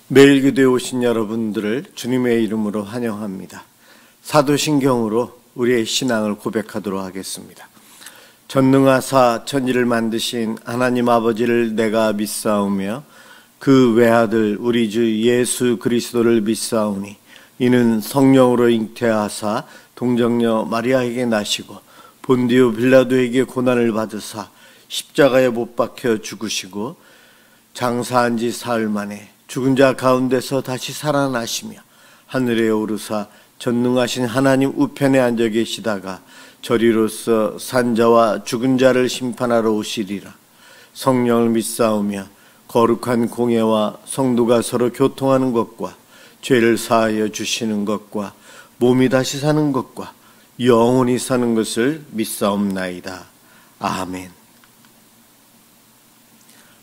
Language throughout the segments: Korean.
매일 교대에 오신 여러분들을 주님의 이름으로 환영합니다. 사도신경으로 우리의 신앙을 고백하도록 하겠습니다. 전능하사 천지를 만드신 하나님 아버지를 내가 믿사오며 그 외아들 우리 주 예수 그리스도를 믿사오니 이는 성령으로 잉태하사 동정녀 마리아에게 나시고 본디오 빌라도에게 고난을 받으사 십자가에 못 박혀 죽으시고 장사한 지 사흘 만에 죽은 자 가운데서 다시 살아나시며 하늘에 오르사 전능하신 하나님 우편에 앉아 계시다가 저리로서 산자와 죽은 자를 심판하러 오시리라. 성령을 믿사오며 거룩한 공예와 성도가 서로 교통하는 것과 죄를 사하여 주시는 것과 몸이 다시 사는 것과 영원히 사는 것을 믿사옵나이다. 아멘.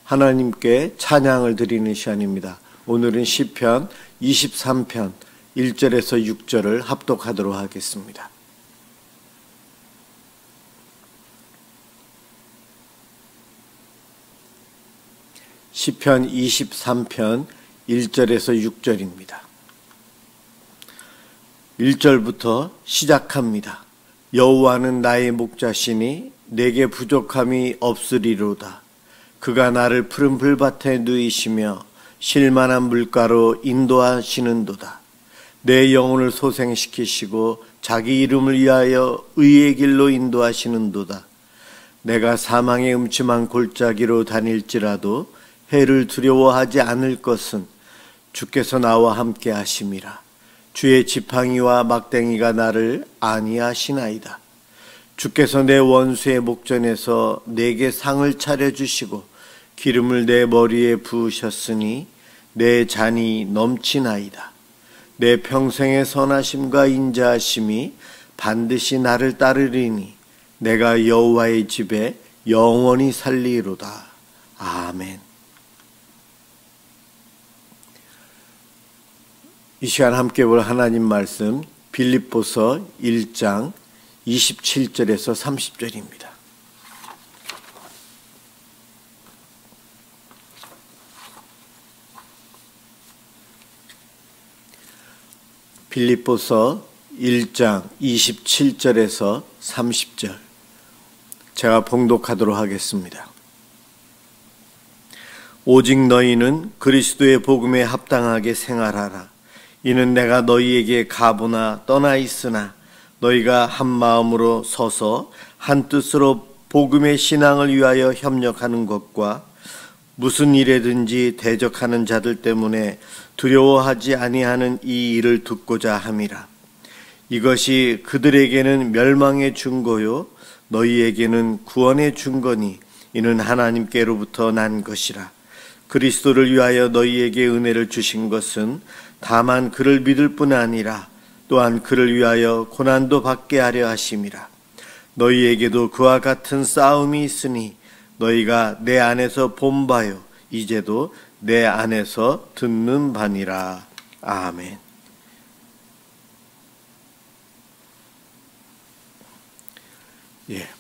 하나님께 찬양을 드리는 시간입니다. 오늘은 시편 23편 1절에서 6절을 합독하도록 하겠습니다. 시편 23편 1절에서 6절입니다. 1절부터 시작합니다. 여호와는 나의 목자시니 내게 부족함이 없으리로다. 그가 나를 푸른 풀밭에 누이시며 쉴만한 물가로 인도하시는도다. 내 영혼을 소생시키시고 자기 이름을 위하여 의의 길로 인도하시는도다. 내가 사망의 음침한 골짜기로 다닐지라도 해를 두려워하지 않을 것은 주께서 나와 함께 하심이라. 주의 지팡이와 막대기가 나를 안위하시나이다. 주께서 내 원수의 목전에서 내게 상을 차려주시고 기름을 내 머리에 부으셨으니 내 잔이 넘치나이다. 내 평생의 선하심과 인자하심이 반드시 나를 따르리니 내가 여호와의 집에 영원히 살리로다. 아멘. 이 시간 함께 볼 하나님 말씀 빌립보서 1장 27절에서 30절입니다. 빌립보서 1장 27절에서 30절 제가 봉독하도록 하겠습니다. 오직 너희는 그리스도의 복음에 합당하게 생활하라. 이는 내가 너희에게 가보나 떠나 있으나 너희가 한 마음으로 서서 한 뜻으로 복음의 신앙을 위하여 협력하는 것과 무슨 일에든지 대적하는 자들 때문에 두려워하지 아니하는 이 일을 듣고자 함이라. 이것이 그들에게는 멸망의 증거요 너희에게는 구원의 증거니 이는 하나님께로부터 난 것이라. 그리스도를 위하여 너희에게 은혜를 주신 것은 다만 그를 믿을 뿐 아니라 또한 그를 위하여 고난도 받게 하려 하심이라. 너희에게도 그와 같은 싸움이 있으니 너희가 내 안에서 본 바요 이제도 내 안에서 듣는 바니라. 아멘.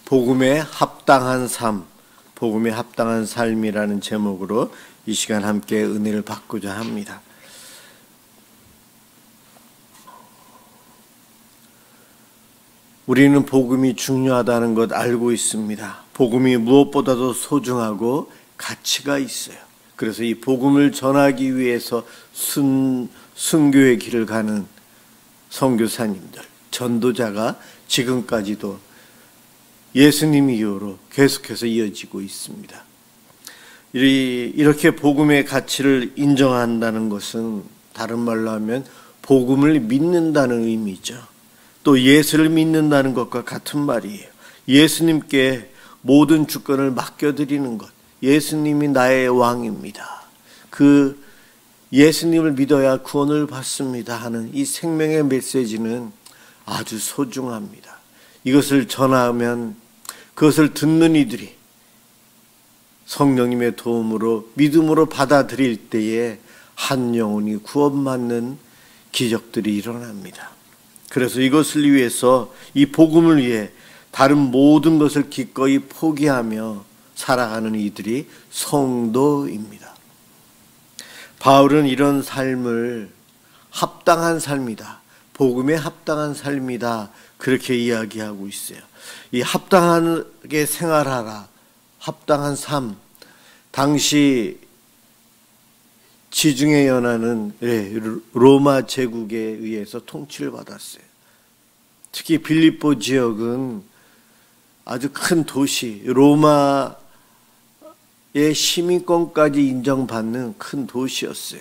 복음에 합당한 삶, 복음에 합당한 삶이라는 제목으로 이 시간 함께 은혜를 받고자 합니다. 우리는 복음이 중요하다는 것 알고 있습니다. 복음이 무엇보다도 소중하고 가치가 있어요. 그래서 이 복음을 전하기 위해서 순교의 길을 가는 선교사님들, 전도자가 지금까지도 예수님 이후로 계속해서 이어지고 있습니다. 이렇게 복음의 가치를 인정한다는 것은 다른 말로 하면 복음을 믿는다는 의미죠. 또 예수를 믿는다는 것과 같은 말이에요. 예수님께 모든 주권을 맡겨드리는 것. 예수님이 나의 왕입니다. 그 예수님을 믿어야 구원을 받습니다 하는 이 생명의 메시지는 아주 소중합니다. 이것을 전하면 그것을 듣는 이들이 성령님의 도움으로 믿음으로 받아들일 때에 한 영혼이 구원받는 기적들이 일어납니다. 그래서 이것을 위해서 이 복음을 위해 다른 모든 것을 기꺼이 포기하며 살아가는 이들이 성도입니다. 바울은 이런 삶을 합당한 삶이다, 복음에 합당한 삶이다, 그렇게 이야기하고 있어요. 이 합당하게 생활하라, 합당한 삶. 당시 지중해 연안은 로마 제국에 의해서 통치를 받았어요. 특히 빌립보 지역은 아주 큰 도시, 로마의 시민권까지 인정받는 큰 도시였어요.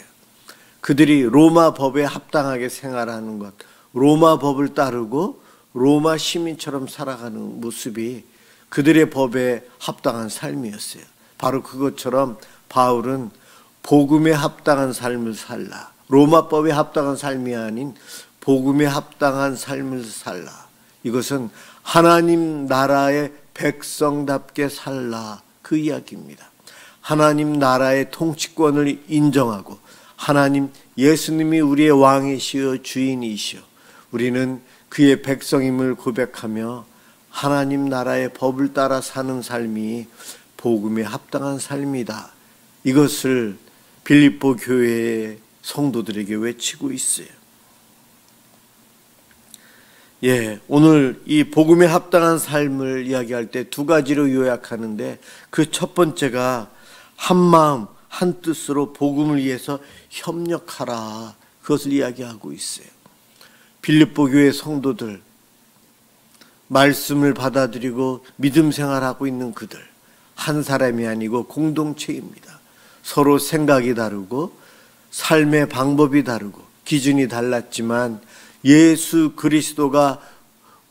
그들이 로마 법에 합당하게 생활하는 것, 로마 법을 따르고 로마 시민처럼 살아가는 모습이 그들의 법에 합당한 삶이었어요. 바로 그것처럼 바울은 복음에 합당한 삶을 살라. 로마법에 합당한 삶이 아닌 복음에 합당한 삶을 살라. 이것은 하나님 나라의 백성답게 살라, 그 이야기입니다. 하나님 나라의 통치권을 인정하고 하나님 예수님이 우리의 왕이시여 주인이시여 우리는 그의 백성임을 고백하며 하나님 나라의 법을 따라 사는 삶이 복음에 합당한 삶이다. 이것을 빌립보 교회의 성도들에게 외치고 있어요. 오늘 이 복음에 합당한 삶을 이야기할 때 두 가지로 요약하는데 그 첫 번째가 한 마음 한 뜻으로 복음을 위해서 협력하라, 그것을 이야기하고 있어요. 빌립보 교회 성도들, 말씀을 받아들이고 믿음 생활하고 있는 그들, 한 사람이 아니고 공동체입니다. 서로 생각이 다르고 삶의 방법이 다르고 기준이 달랐지만 예수 그리스도가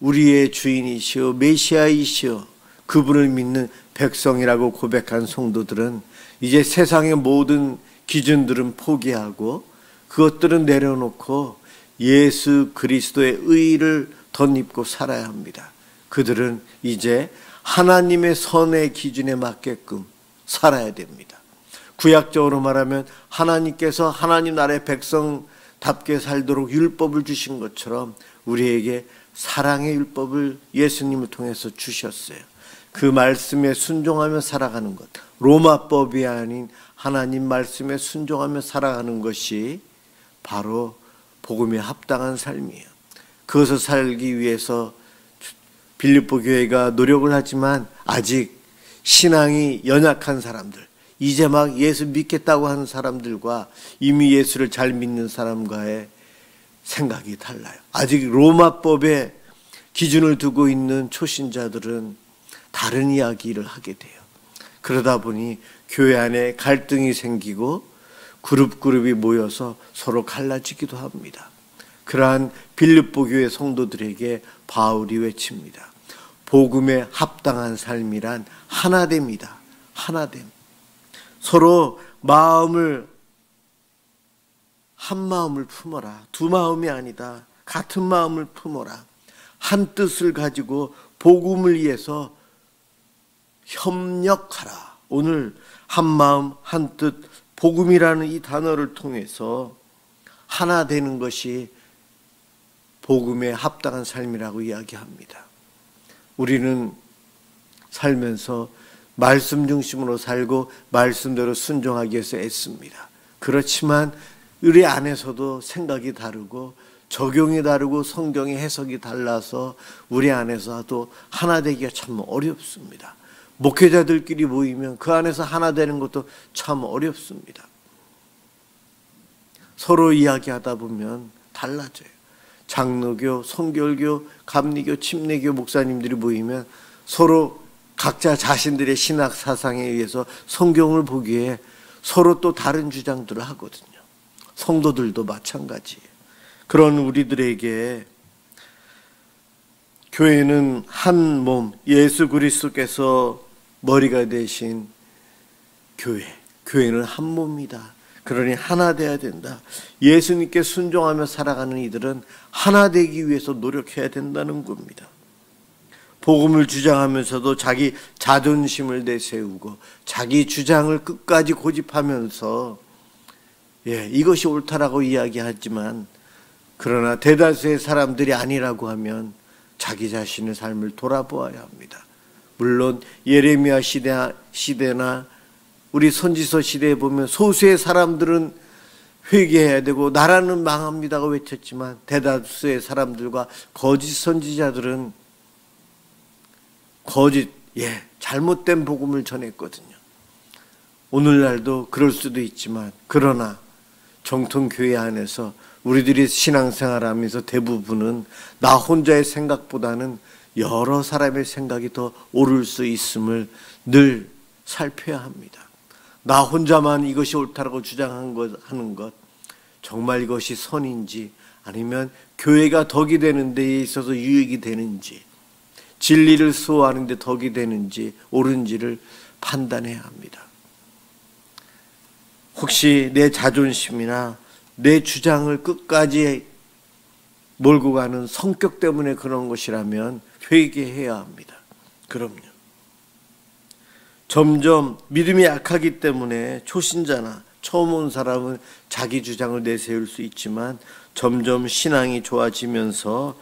우리의 주인이시여 메시아이시여 그분을 믿는 백성이라고 고백한 성도들은 이제 세상의 모든 기준들은 포기하고 그것들은 내려놓고 예수 그리스도의 의를 덧입고 살아야 합니다. 그들은 이제 하나님의 선의 기준에 맞게끔 살아야 됩니다. 구약적으로 말하면 하나님께서 하나님 나라의 백성답게 살도록 율법을 주신 것처럼 우리에게 사랑의 율법을 예수님을 통해서 주셨어요. 그 말씀에 순종하며 살아가는 것, 로마법이 아닌 하나님 말씀에 순종하며 살아가는 것이 바로 복음에 합당한 삶이에요. 그것을 살기 위해서 빌립보 교회가 노력을 하지만 아직 신앙이 연약한 사람들, 이제 막 예수 믿겠다고 하는 사람들과 이미 예수를 잘 믿는 사람과의 생각이 달라요. 아직 로마법에 기준을 두고 있는 초신자들은 다른 이야기를 하게 돼요. 그러다 보니 교회 안에 갈등이 생기고 그룹이 모여서 서로 갈라지기도 합니다. 그러한 빌립보 교회 성도들에게 바울이 외칩니다. 복음에 합당한 삶이란 하나됨이다. 하나됨. 서로 마음을 한 마음을 품어라. 두 마음이 아니다. 같은 마음을 품어라. 한 뜻을 가지고 복음을 위해서 협력하라. 오늘 한 마음 한 뜻 복음이라는 이 단어를 통해서 하나 되는 것이 복음에 합당한 삶이라고 이야기합니다. 우리는 살면서 말씀 중심으로 살고 말씀대로 순종하기 위해서 애씁니다. 그렇지만 우리 안에서도 생각이 다르고 적용이 다르고 성경의 해석이 달라서 우리 안에서도 하나 되기가 참 어렵습니다. 목회자들끼리 모이면 그 안에서 하나 되는 것도 참 어렵습니다. 서로 이야기하다 보면 달라져요. 장로교, 성결교, 감리교, 침례교 목사님들이 모이면 서로 각자 자신들의 신학 사상에 의해서 성경을 보기에 서로 또 다른 주장들을 하거든요. 성도들도 마찬가지예요. 그런 우리들에게 교회는 한 몸, 예수 그리스도께서 머리가 되신 교회는 한 몸이다. 그러니 하나 돼야 된다. 예수님께 순종하며 살아가는 이들은 하나 되기 위해서 노력해야 된다는 겁니다. 복음을 주장하면서도 자기 자존심을 내세우고 자기 주장을 끝까지 고집하면서 이것이 옳다라고 이야기하지만 그러나 대다수의 사람들이 아니라고 하면 자기 자신의 삶을 돌아보아야 합니다. 물론 예레미야 시대나 우리 선지서 시대에 보면 소수의 사람들은 회개해야 되고 나라는 망합니다가 외쳤지만 대다수의 사람들과 거짓 선지자들은 잘못된 복음을 전했거든요. 오늘날도 그럴 수도 있지만, 그러나 정통교회 안에서 우리들이 신앙생활하면서 대부분은 나 혼자의 생각보다는 여러 사람의 생각이 더 옳을 수 있음을 늘 살펴야 합니다. 나 혼자만 이것이 옳다라고 주장하는 것, 정말 이것이 선인지 아니면 교회가 덕이 되는 데에 있어서 유익이 되는지, 진리를 수호하는 데 덕이 되는지 옳은지를 판단해야 합니다. 혹시 내 자존심이나 내 주장을 끝까지 몰고 가는 성격 때문에 그런 것이라면 회개해야 합니다. 그럼요. 점점 믿음이 약하기 때문에 초신자나 처음 온 사람은 자기 주장을 내세울 수 있지만 점점 신앙이 좋아지면서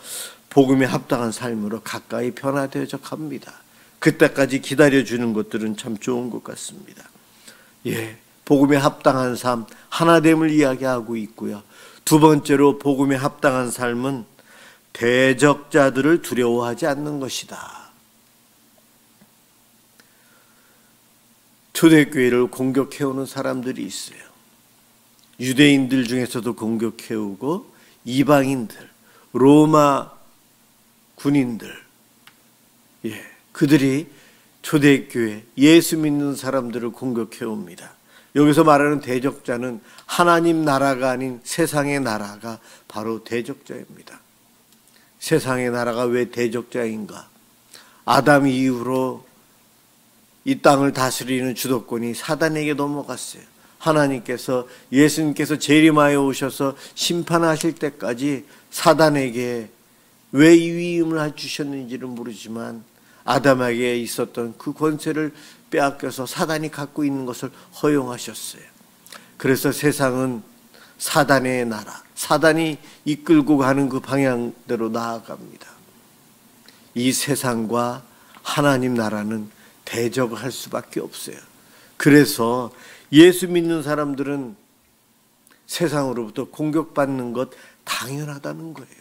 복음에 합당한 삶으로 가까이 변화되어져 갑니다. 그때까지 기다려주는 것들은 참 좋은 것 같습니다. 복음에 합당한 삶, 하나됨을 이야기하고 있고요. 두 번째로 복음에 합당한 삶은 대적자들을 두려워하지 않는 것이다. 초대교회를 공격해오는 사람들이 있어요. 유대인들 중에서도 공격해오고 이방인들, 로마 군인들, 그들이 초대교회, 예수 믿는 사람들을 공격해옵니다. 여기서 말하는 대적자는 하나님 나라가 아닌 세상의 나라가 바로 대적자입니다. 세상의 나라가 왜 대적자인가? 아담 이후로 이 땅을 다스리는 주도권이 사단에게 넘어갔어요. 하나님께서, 예수님께서 재림하여 오셔서 심판하실 때까지 사단에게 왜 이 위임을 주셨는지는 모르지만 아담에게 있었던 그 권세를 빼앗겨서 사단이 갖고 있는 것을 허용하셨어요. 그래서 세상은 사단의 나라, 사단이 이끌고 가는 그 방향대로 나아갑니다. 이 세상과 하나님 나라는 대적을 할 수밖에 없어요. 그래서 예수 믿는 사람들은 세상으로부터 공격받는 것 당연하다는 거예요.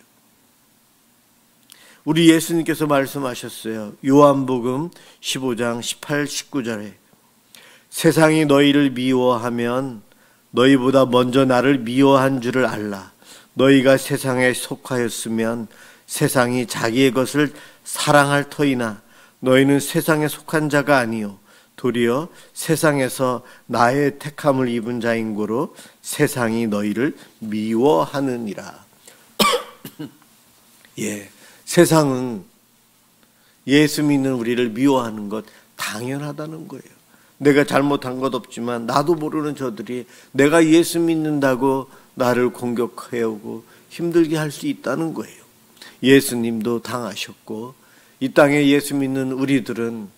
우리 예수님께서 말씀하셨어요. 요한복음 15장 18, 19절에 세상이 너희를 미워하면 너희보다 먼저 나를 미워한 줄을 알라. 너희가 세상에 속하였으면 세상이 자기의 것을 사랑할 터이나 너희는 세상에 속한 자가 아니요 도리어 세상에서 나의 택함을 입은 자인 고로 세상이 너희를 미워하느니라. 세상은 예수 믿는 우리를 미워하는 것 당연하다는 거예요. 내가 잘못한 것 없지만 나도 모르는 저들이 내가 예수 믿는다고 나를 공격해오고 힘들게 할 수 있다는 거예요. 예수님도 당하셨고 이 땅에 예수 믿는 우리들은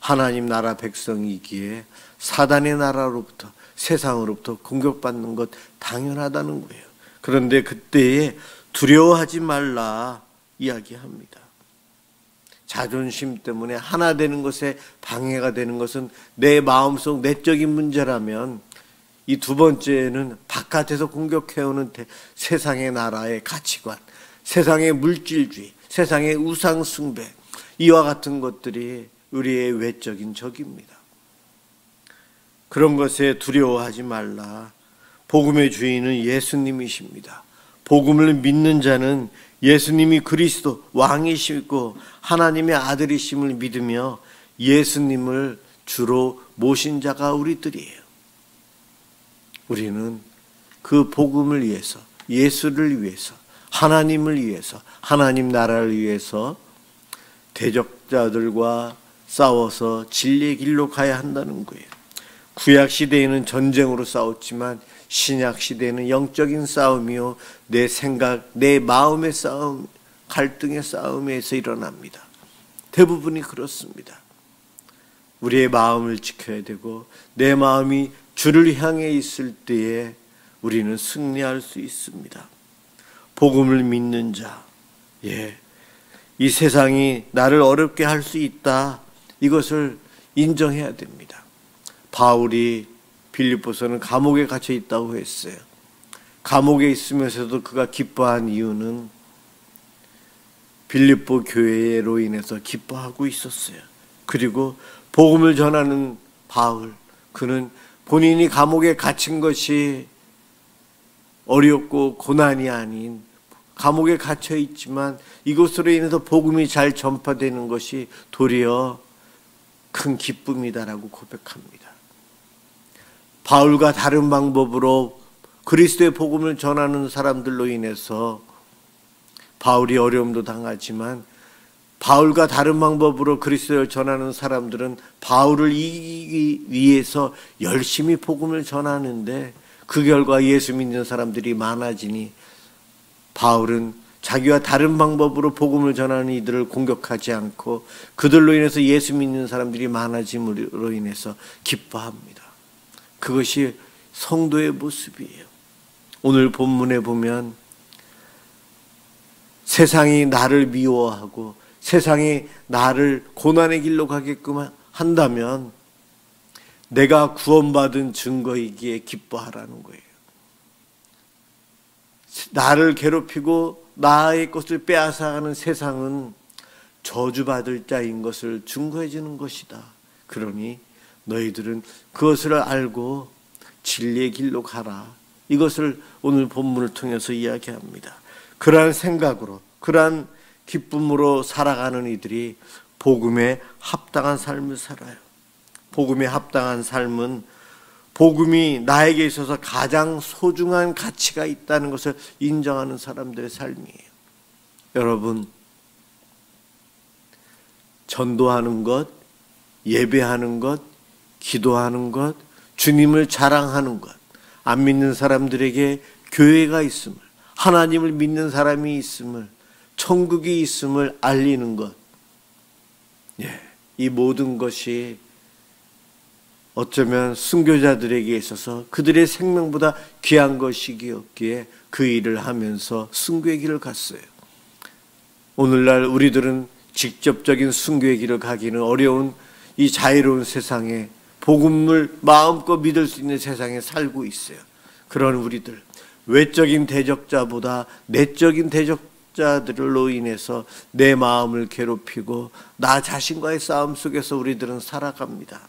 하나님 나라 백성이기에 사단의 나라로부터, 세상으로부터 공격받는 것 당연하다는 거예요. 그런데 그때에 두려워하지 말라 이야기합니다. 자존심 때문에 하나 되는 것에 방해가 되는 것은 내 마음속 내적인 문제라면 이 두 번째는 바깥에서 공격해오는 세상의 나라의 가치관, 세상의 물질주의, 세상의 우상숭배, 이와 같은 것들이 우리의 외적인 적입니다. 그런 것에 두려워하지 말라. 복음의 주인은 예수님이십니다. 복음을 믿는 자는 예수님이 그리스도 왕이시고 하나님의 아들이심을 믿으며 예수님을 주로 모신 자가 우리들이에요. 우리는 그 복음을 위해서, 예수를 위해서, 하나님을 위해서, 하나님 나라를 위해서 대적자들과 싸워서 진리의 길로 가야 한다는 거예요. 구약 시대에는 전쟁으로 싸웠지만 신약 시대에는 영적인 싸움이요, 내 생각, 내 마음의 싸움, 갈등의 싸움에서 일어납니다. 대부분이 그렇습니다. 우리의 마음을 지켜야 되고 내 마음이 주를 향해 있을 때에 우리는 승리할 수 있습니다. 복음을 믿는 자, 이 세상이 나를 어렵게 할 수 있다, 이것을 인정해야 됩니다. 바울이 빌립보서는 감옥에 갇혀 있다고 했어요. 감옥에 있으면서도 그가 기뻐한 이유는 빌립보 교회로 인해서 기뻐하고 있었어요. 그리고 복음을 전하는 바울, 그는 본인이 감옥에 갇힌 것이 어렵고 고난이 아닌, 감옥에 갇혀 있지만 이것으로 인해서 복음이 잘 전파되는 것이 도리어 큰 기쁨이다라고 고백합니다. 바울과 다른 방법으로 그리스도의 복음을 전하는 사람들로 인해서 바울이 어려움도 당하지만, 바울과 다른 방법으로 그리스도를 전하는 사람들은 바울을 이기기 위해서 열심히 복음을 전하는데, 그 결과 예수 믿는 사람들이 많아지니 바울은 자기와 다른 방법으로 복음을 전하는 이들을 공격하지 않고 그들로 인해서 예수 믿는 사람들이 많아짐으로 인해서 기뻐합니다. 그것이 성도의 모습이에요. 오늘 본문에 보면 세상이 나를 미워하고 세상이 나를 고난의 길로 가게끔 한다면 내가 구원받은 증거이기에 기뻐하라는 거예요. 나를 괴롭히고 나의 것을 빼앗아가는 세상은 저주받을 자인 것을 증거해 주는 것이다. 그러니 너희들은 그것을 알고 진리의 길로 가라. 이것을 오늘 본문을 통해서 이야기합니다. 그러한 생각으로, 그러한 기쁨으로 살아가는 이들이 복음에 합당한 삶을 살아요. 복음에 합당한 삶은 복음이 나에게 있어서 가장 소중한 가치가 있다는 것을 인정하는 사람들의 삶이에요. 여러분, 전도하는 것, 예배하는 것, 기도하는 것, 주님을 자랑하는 것, 안 믿는 사람들에게 교회가 있음을, 하나님을 믿는 사람이 있음을, 천국이 있음을 알리는 것, 이 모든 것이 어쩌면 순교자들에게 있어서 그들의 생명보다 귀한 것이기에 그 일을 하면서 순교의 길을 갔어요. 오늘날 우리들은 직접적인 순교의 길을 가기는 어려운 이 자유로운 세상에, 복음을 마음껏 믿을 수 있는 세상에 살고 있어요. 그런 우리들, 외적인 대적자보다 내적인 대적자들로 인해서 내 마음을 괴롭히고 나 자신과의 싸움 속에서 우리들은 살아갑니다.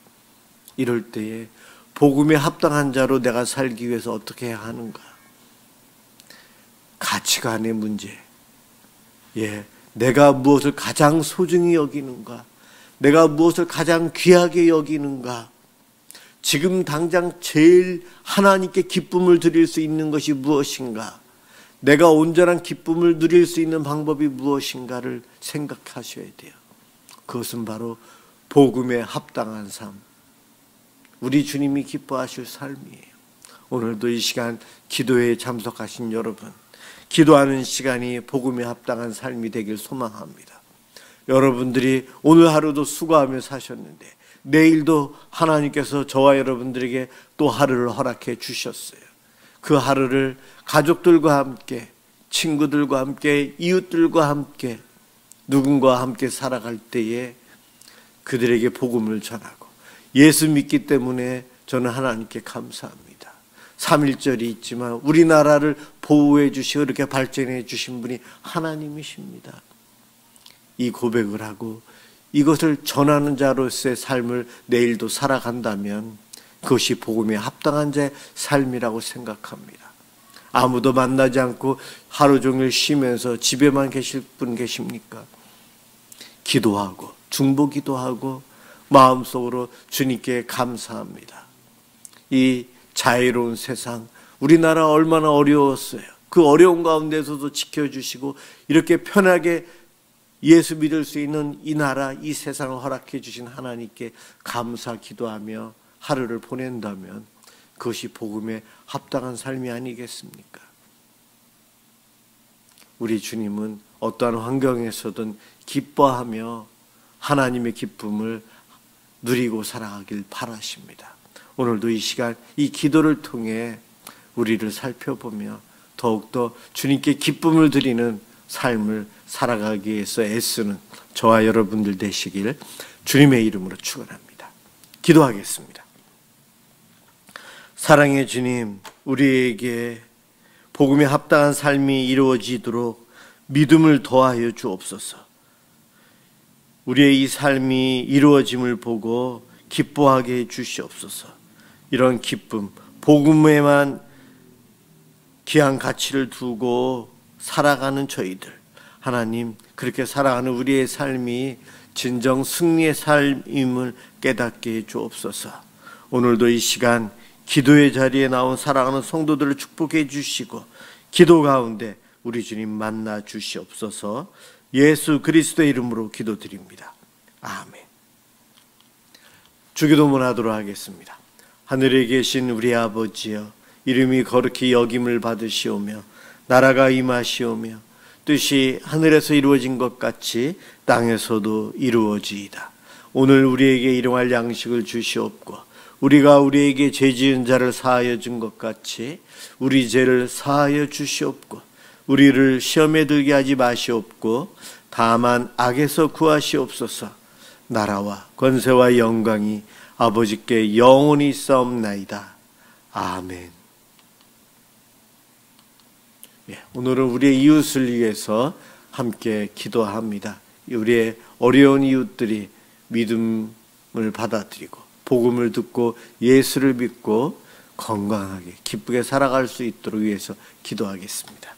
이럴 때에 복음에 합당한 자로 내가 살기 위해서 어떻게 해야 하는가? 가치관의 문제. 내가 무엇을 가장 소중히 여기는가? 내가 무엇을 가장 귀하게 여기는가? 지금 당장 제일 하나님께 기쁨을 드릴 수 있는 것이 무엇인가? 내가 온전한 기쁨을 누릴 수 있는 방법이 무엇인가를 생각하셔야 돼요. 그것은 바로 복음에 합당한 삶, 우리 주님이 기뻐하실 삶이에요. 오늘도 이 시간 기도회에 참석하신 여러분, 기도하는 시간이 복음에 합당한 삶이 되길 소망합니다. 여러분들이 오늘 하루도 수고하며 사셨는데 내일도 하나님께서 저와 여러분들에게 또 하루를 허락해 주셨어요. 그 하루를 가족들과 함께, 친구들과 함께, 이웃들과 함께, 누군가와 함께 살아갈 때에 그들에게 복음을 전하고, 예수 믿기 때문에 저는 하나님께 감사합니다. 3.1절이 있지만 우리나라를 보호해 주시고 이렇게 발전해 주신 분이 하나님이십니다. 이 고백을 하고 이것을 전하는 자로서의 삶을 내일도 살아간다면 그것이 복음에 합당한 자의 삶이라고 생각합니다. 아무도 만나지 않고 하루 종일 쉬면서 집에만 계실 분 계십니까? 기도하고 중보기도하고 마음속으로 주님께 감사합니다. 이 자유로운 세상, 우리나라 얼마나 어려웠어요. 그 어려운 가운데서도 지켜주시고 이렇게 편하게 예수 믿을 수 있는 이 나라, 이 세상을 허락해 주신 하나님께 감사 기도하며 하루를 보낸다면 그것이 복음에 합당한 삶이 아니겠습니까? 우리 주님은 어떠한 환경에서든 기뻐하며 하나님의 기쁨을 누리고 살아가길 바라십니다. 오늘도 이 시간 이 기도를 통해 우리를 살펴보며 더욱더 주님께 기쁨을 드리는 삶을 살아가기 위해서 애쓰는 저와 여러분들 되시길 주님의 이름으로 축원합니다. 기도하겠습니다. 사랑의 주님, 우리에게 복음에 합당한 삶이 이루어지도록 믿음을 더하여 주옵소서. 우리의 이 삶이 이루어짐을 보고 기뻐하게 해 주시옵소서. 이런 기쁨, 복음에만 귀한 가치를 두고 살아가는 저희들, 하나님, 그렇게 살아가는 우리의 삶이 진정 승리의 삶임을 깨닫게 해 주옵소서. 오늘도 이 시간 기도의 자리에 나온 사랑하는 성도들을 축복해 주시고 기도 가운데 우리 주님 만나 주시옵소서. 예수 그리스도의 이름으로 기도드립니다. 아멘. 주기도문 하도록 하겠습니다. 하늘에 계신 우리 아버지여, 이름이 거룩히 여김을 받으시오며 나라가 임하시오며 뜻이 하늘에서 이루어진 것 같이 땅에서도 이루어지이다. 오늘 우리에게 일용할 양식을 주시옵고 우리가 우리에게 죄 지은 자를 사하여 준 것 같이 우리 죄를 사하여 주시옵고 우리를 시험에 들게 하지 마시옵고 다만 악에서 구하시옵소서. 나라와 권세와 영광이 아버지께 영원히 있사옵나이다. 아멘. 오늘은 우리의 이웃을 위해서 함께 기도합니다. 우리의 어려운 이웃들이 믿음을 받아들이고 복음을 듣고 예수를 믿고 건강하게 기쁘게 살아갈 수 있도록 위해서 기도하겠습니다.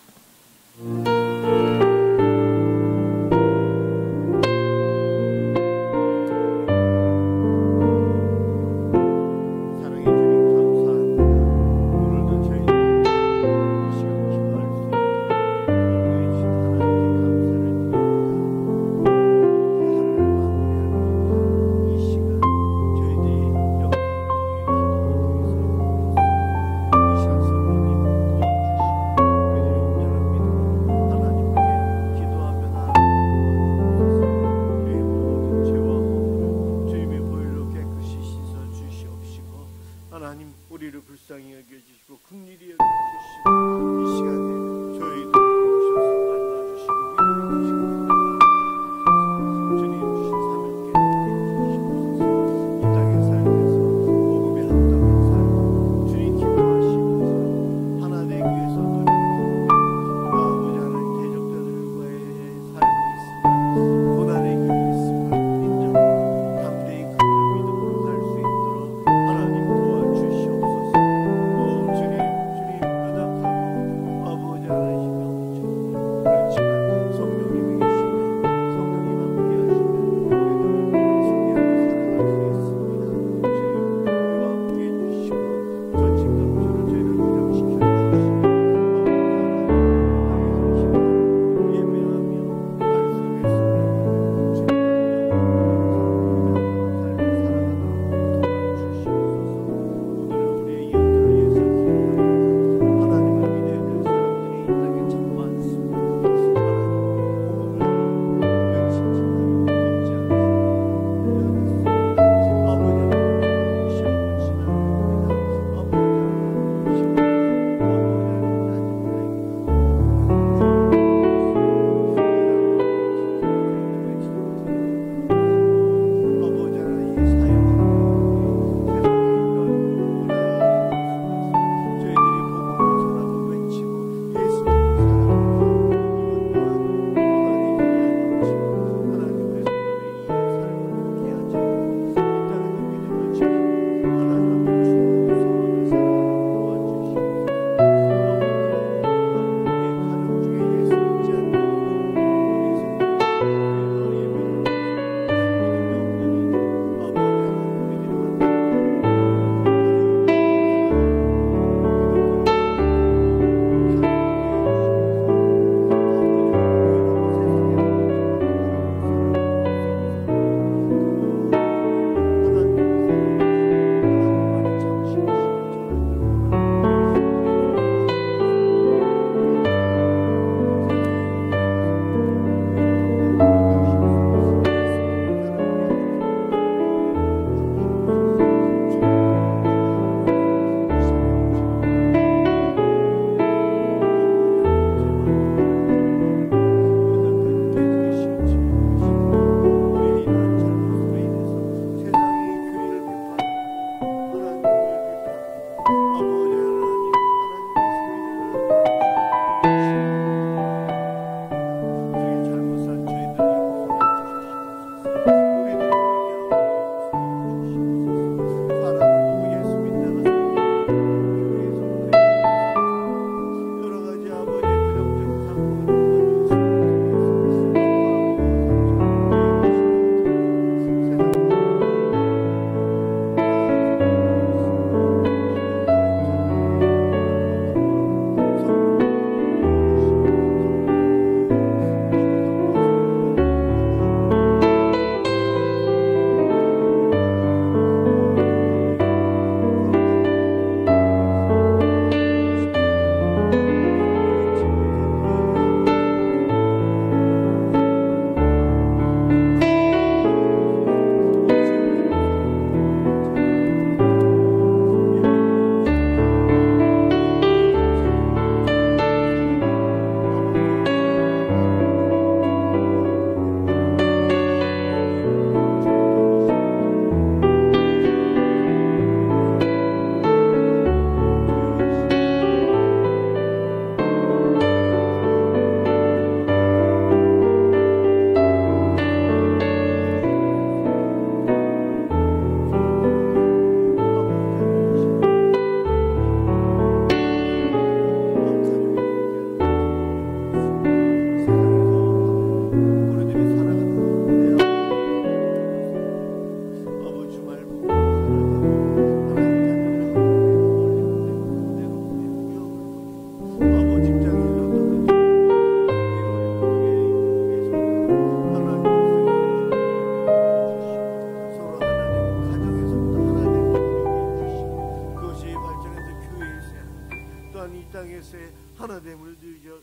또한 이 땅에서의 하나됨을 누려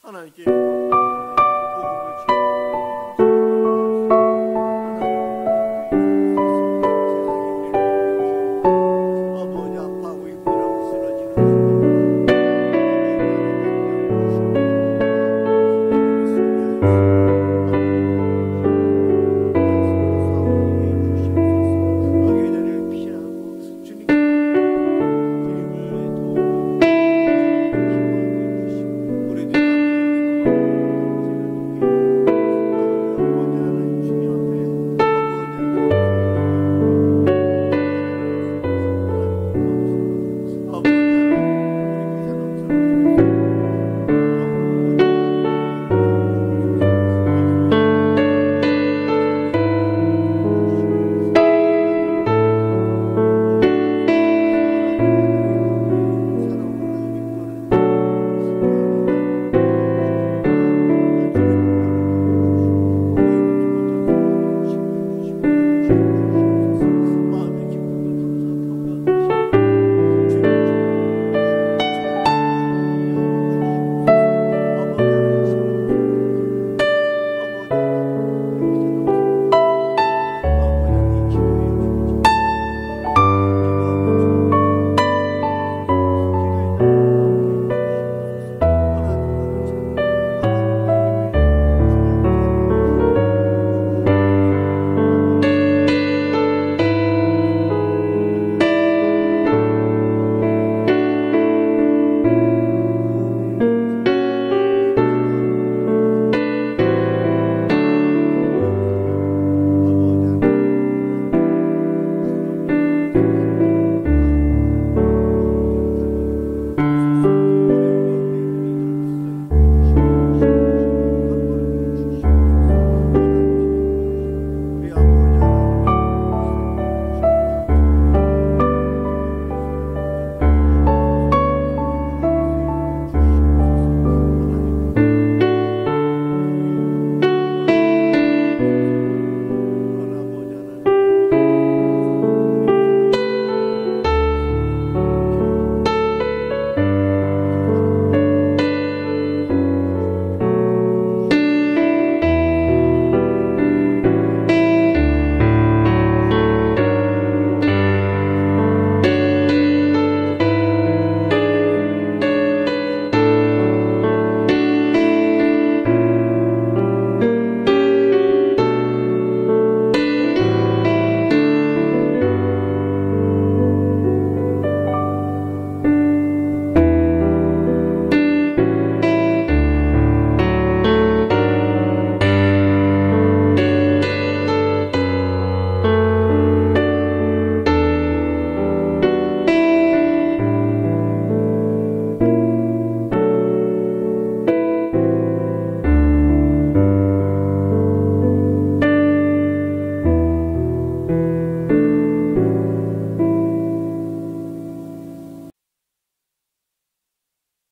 하나님께 복음을 주옵소서.